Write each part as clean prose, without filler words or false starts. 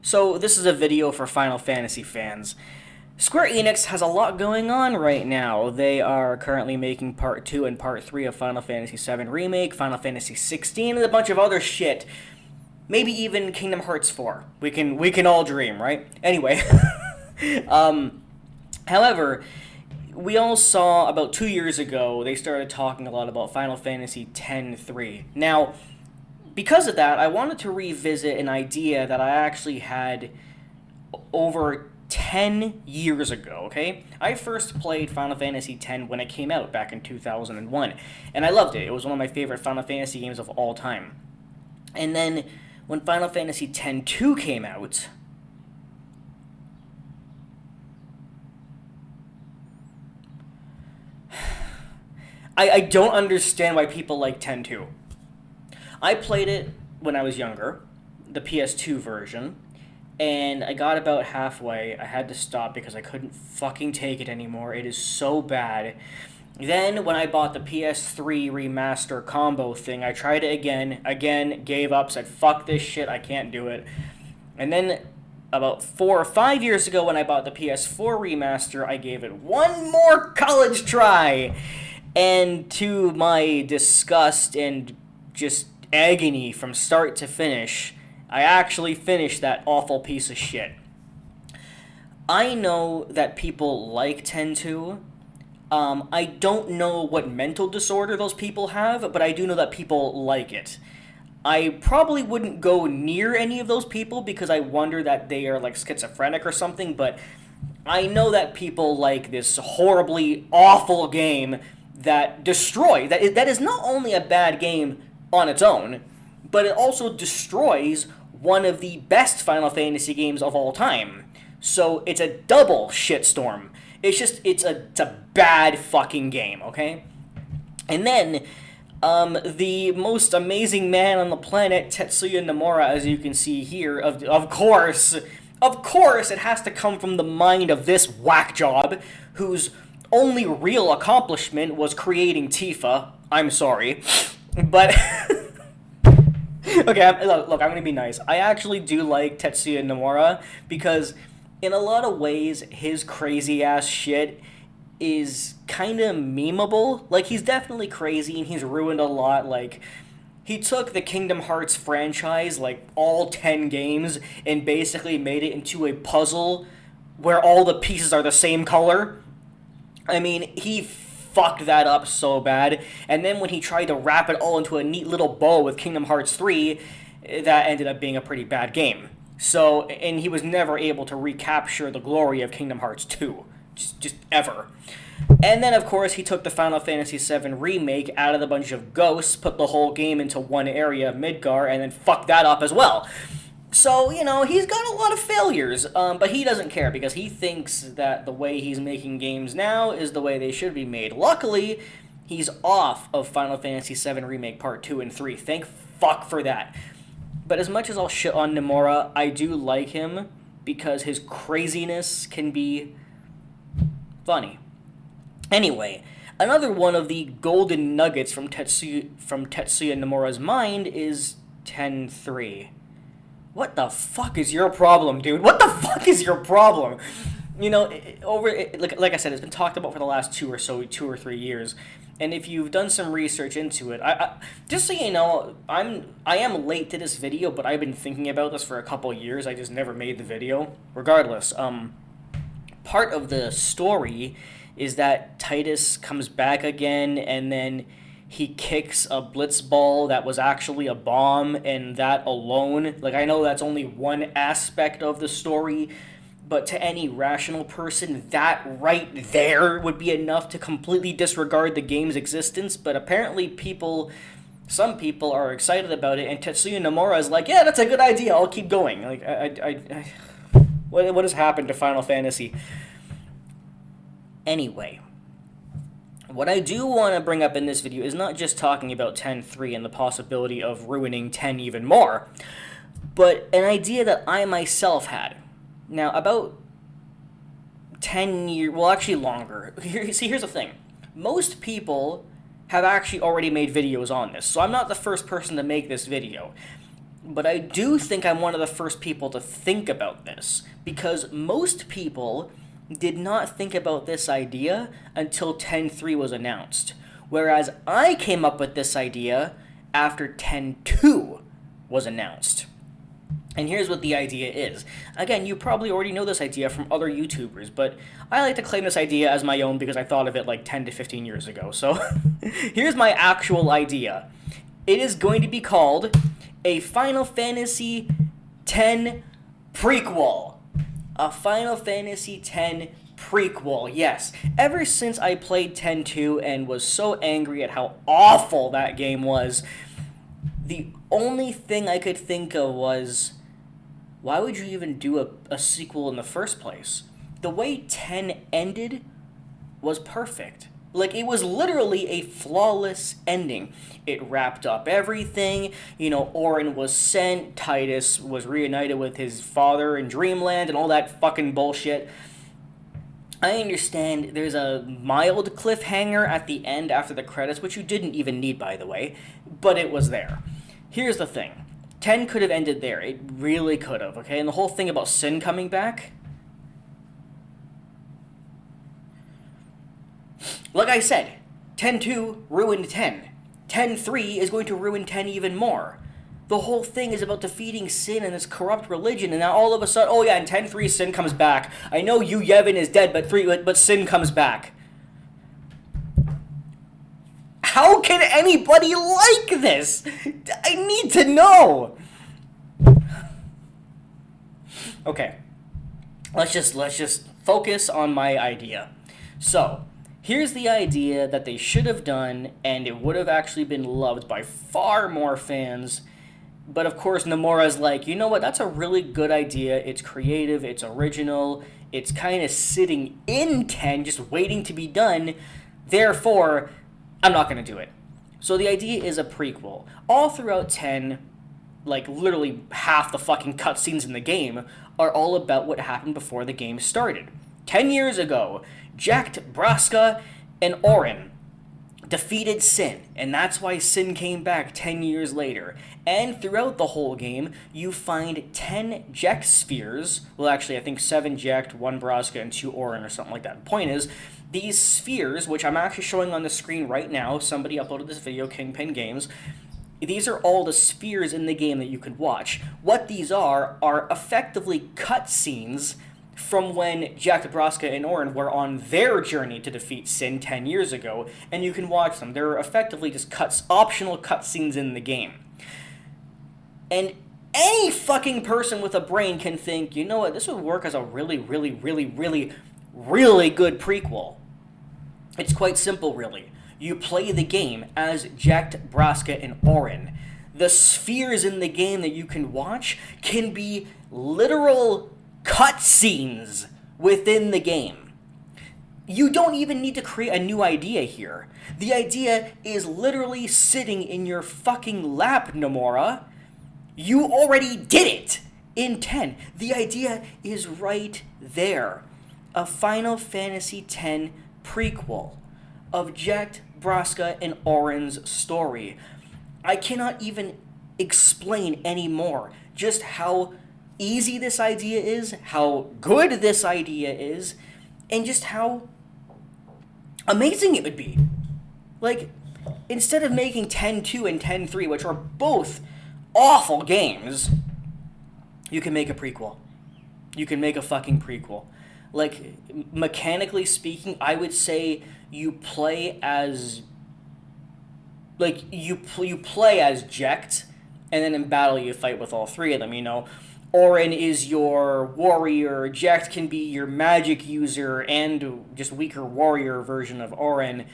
So this is a video for Final Fantasy fans. Square Enix has a lot going on right now. They are currently making Part 2 and Part 3 of Final Fantasy VII Remake, Final Fantasy 16, and a bunch of other shit. Maybe even Kingdom Hearts 4. We can all dream, right? Anyway. However, we all saw about 2 years ago, they started talking a lot about Final Fantasy X-3. Now, because of that, I wanted to revisit an idea that I actually had over 10 years ago, okay? I first played Final Fantasy X when it came out back in 2001, and I loved it. It was one of my favorite Final Fantasy games of all time. And then, when Final Fantasy X-2 came out, I don't understand why people like X-2. I played it when I was younger, the PS2 version, and I got about halfway. I had to stop because I couldn't fucking take it anymore. It is so bad. Then, when I bought the PS3 remaster combo thing, I tried it again, gave up, said, fuck this shit, I can't do it. And then, about 4 or 5 years ago, when I bought the PS4 remaster, I gave it one more college try. And to my disgust and just agony from start to finish, I actually finished that awful piece of shit. I know that people like X-2. I don't know what mental disorder those people have, but I do know that people like it. I probably wouldn't go near any of those people because I wonder that they are like schizophrenic or something, but I know that people like this horribly awful game that that is not only a bad game on its own, but it also destroys one of the best Final Fantasy games of all time. So it's a double shitstorm. It's a bad fucking game, okay? And then, the most amazing man on the planet, Tetsuya Nomura, as you can see here, of course, it has to come from the mind of this whack job, whose only real accomplishment was creating Tifa. I'm sorry. But, okay, look, I'm gonna be nice. I actually do like Tetsuya Nomura, because in a lot of ways, his crazy-ass shit is kind of memeable. Like, he's definitely crazy, and he's ruined a lot. Like, he took the Kingdom Hearts franchise, like, all 10 games, and basically made it into a puzzle where all the pieces are the same color. I mean, he fucked that up so bad. And then when he tried to wrap it all into a neat little bow with Kingdom Hearts 3, that ended up being a pretty bad game. So, and he was never able to recapture the glory of Kingdom Hearts 2. Just ever. And then, of course, he took the Final Fantasy VII Remake out of the bunch of ghosts, put the whole game into one area, Midgar, and then fucked that up as well. So, you know, he's got a lot of failures, but he doesn't care because he thinks that the way he's making games now is the way they should be made. Luckily, he's off of Final Fantasy VII Remake Part 2 and 3. Thank fuck for that. But as much as I'll shit on Nomura, I do like him because his craziness can be funny. Anyway, another one of the golden nuggets from Tetsuya Nomura's mind is X-3. What the fuck is your problem, dude? What the fuck is your problem? You know, like I said, it's been talked about for the last 2 or 3 years. And if you've done some research into it, I just so you know, I am late to this video, but I've been thinking about this for a couple years. I just never made the video. Regardless, part of the story is that Titus comes back again, and then he kicks a blitzball that was actually a bomb, and that alone, like, I know that's only one aspect of the story, but to any rational person, that right there would be enough to completely disregard the game's existence. But apparently some people are excited about it, and Tetsuya Nomura is like, yeah, that's a good idea, I'll keep going. Like, what has happened to Final Fantasy? Anyway, what I do want to bring up in this video is not just talking about X-3 and the possibility of ruining 10 even more, but an idea that I myself had. Now, about 10 years, well, actually longer. Here's the thing. Most people have actually already made videos on this, so I'm not the first person to make this video. But I do think I'm one of the first people to think about this, because most people did not think about this idea until 10.3 was announced. Whereas I came up with this idea after 10.2 was announced. And here's what the idea is. Again, you probably already know this idea from other YouTubers, but I like to claim this idea as my own because I thought of it like 10 to 15 years ago. So here's my actual idea. It is going to be called a Final Fantasy X prequel. A Final Fantasy X prequel, yes. Ever since I played 10.2 and was so angry at how awful that game was, the only thing I could think of was, why would you even do a sequel in the first place? The way 10 ended was perfect. Like, it was literally a flawless ending. It wrapped up everything. Auron was sent, Titus was reunited with his father in Dreamland, and all that fucking bullshit. I understand there's a mild cliffhanger at the end after the credits, which you didn't even need, by the way, but it was there. Here's the thing. 10 could have ended there. It really could have, okay? And the whole thing about Sin coming back, like I said, 10.2 ruined 10. 10.3 is going to ruin 10 even more. The whole thing is about defeating Sin and this corrupt religion, and now all of a sudden, oh yeah, in 10.3 Sin comes back. I know Yu Yevon is dead, but Sin comes back. How can anybody like this? I need to know. Okay. Let's just focus on my idea. So, here's the idea that they should have done, and it would have actually been loved by far more fans. But of course, Nomura's like, you know what, that's a really good idea. It's creative, it's original, it's kind of sitting in 10, just waiting to be done. Therefore, I'm not going to do it. So the idea is a prequel. All throughout 10, like literally half the fucking cutscenes in the game are all about what happened before the game started. 10 years ago, Jacked, Braska, and Auron defeated Sin, and that's why Sin came back 10 years later. And throughout the whole game, you find 10 Jekt spheres. Well, actually, I think 7 Jekt, 1 Braska, and 2 Auron, or something like that. The point is, these spheres, which I'm actually showing on the screen right now, somebody uploaded this video, Kingpin Games, these are all the spheres in the game that you could watch. What these are effectively cutscenes from when Jacked, Braska, and Auron were on their journey to defeat Sin 10 years ago, and you can watch them. They're effectively just optional cutscenes in the game. And any fucking person with a brain can think, you know what, this would work as a really, really, really, really, really good prequel. It's quite simple, really. You play the game as Jacked, Braska, and Auron. The spheres in the game that you can watch can be literal cutscenes within the game. You don't even need to create a new idea here. The idea is literally sitting in your fucking lap, Nomura. You already did it in 10. The idea is right there. A Final Fantasy X prequel of Jacked, Braska, and Auron's story. I cannot even explain anymore just how easy this idea is, how good this idea is, and just how amazing it would be. Like, instead of making 10.2 and 10.3, which are both awful games, you can make a prequel. You can make a fucking prequel. Like, mechanically speaking, I would say you play as... Like, you play as Jekt, and then in battle you fight with all three of them, Auron is your warrior, Jekt can be your magic user, and just weaker warrior version of Auron.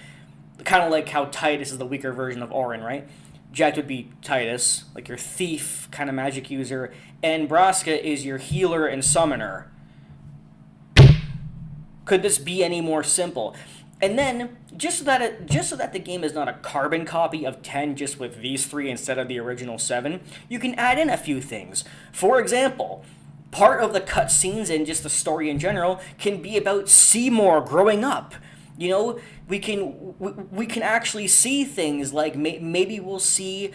Kind of like how Titus is the weaker version of Auron, right? Jekt would be Titus, like your thief kind of magic user, and Braska is your healer and summoner. Could this be any more simple? And then, just so that the game is not a carbon copy of 10 just with these three instead of the original 7, you can add in a few things. For example, part of the cutscenes and just the story in general can be about Seymour growing up. We can actually see things like maybe we'll see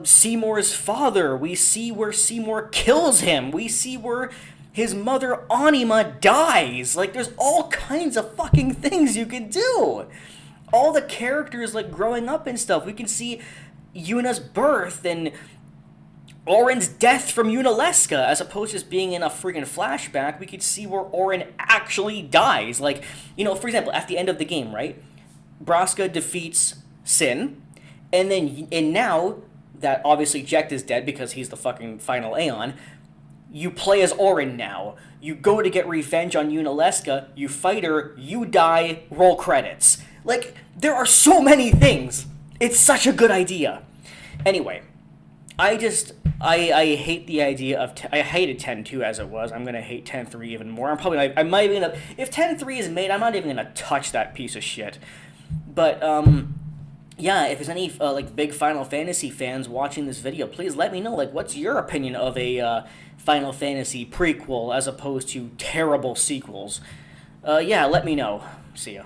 Seymour's father. We see where Seymour kills him. We see where his mother Anima dies. Like, there's all kinds of fucking things you can do. All the characters, like, growing up and stuff. We can see Yuna's birth and Orin's death from Yunalesca, as opposed to just being in a freaking flashback. We could see where Orin actually dies. Like, for example, at the end of the game, right? Braska defeats Sin, and now that obviously Jecht is dead because he's the fucking final Aeon, you play as Orin now. You go to get revenge on Yunalesca, you fight her, you die, roll credits. Like, there are so many things. It's such a good idea. Anyway, I hate the idea of... I hated 10.2 as it was. I'm going to hate 10.3 even more. I might even... If 10.3 is made, I'm not even going to touch that piece of shit. But, yeah, if there's any, big Final Fantasy fans watching this video, please let me know, what's your opinion of a, Final Fantasy prequel as opposed to terrible sequels? Yeah, let me know. See ya.